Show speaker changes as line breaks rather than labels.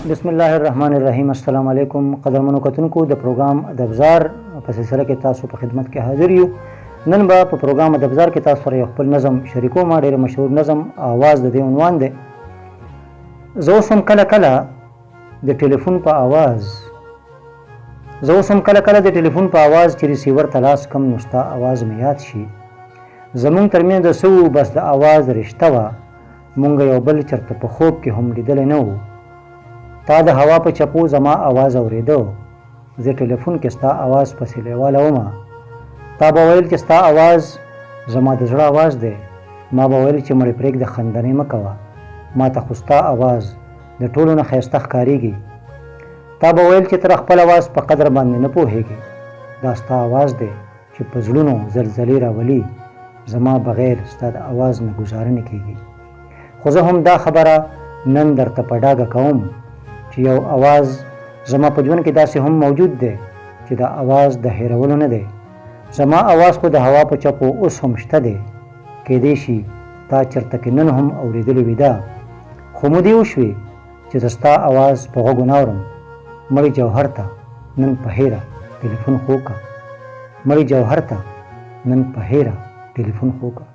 بسم الله الرحمن الرحیم. السلام علیکم قدرمنو کتونکو د پروګرام ادبزار په سلسله کې تاسو په خدمت کې حاضر یو. نن به په پروګرام ادبزار کې تاسو سره یو خپل نظم شریکوم. ډېر مشهور نظم آواز د دې عنوان دی. زه اوس هم کله کله د ټلیفون په آواز چې ریسیور ته لاس کم نو ستا آواز مې یاد شي. زمونږ ترمنځ د څه وو بس د آواز رشته وه، مونږ یو بل چېرته په خوب کې هم لیدلی نه وو. تا د هوا په چپو زما آواز اورېده، زه ټلیفون کې ستا آواز پسې لیواله ومه. تا به ویل چې ستا آواز زما د زړه آواز دی، ما به ویل چې مړې پرېږده خندنې مه کوه، ما ته خو ستا آواز د ټولو نه ښایسته ښکارېږي. تا به ویل چې ته خپل آواز په قدر باندې نه پوهېږې، دا ستا آواز دی چې په زړونو زلزلې راولي، زما بغیر ستا د آواز نه ګزاره نه کېږي. خو زه هم دا خبره نن درته په ډاګه کوم چې یو آواز زما په ژوند کې داسې هم موجود دی چې دا آواز د هېرولو نه دی. زما آواز خو د هوا په چپو اوس هم شته دی، کیدای شي تا چېرته کې نن هم اورېدلی وي دا. خو مودې وشوې چې زه ستا آواز په غوږو نه اورم. مړی جوهر ته نن په هیره ټلیفون خو وکړه، مړی جوهر ته نن په هیره ټلیفون خو وکړه.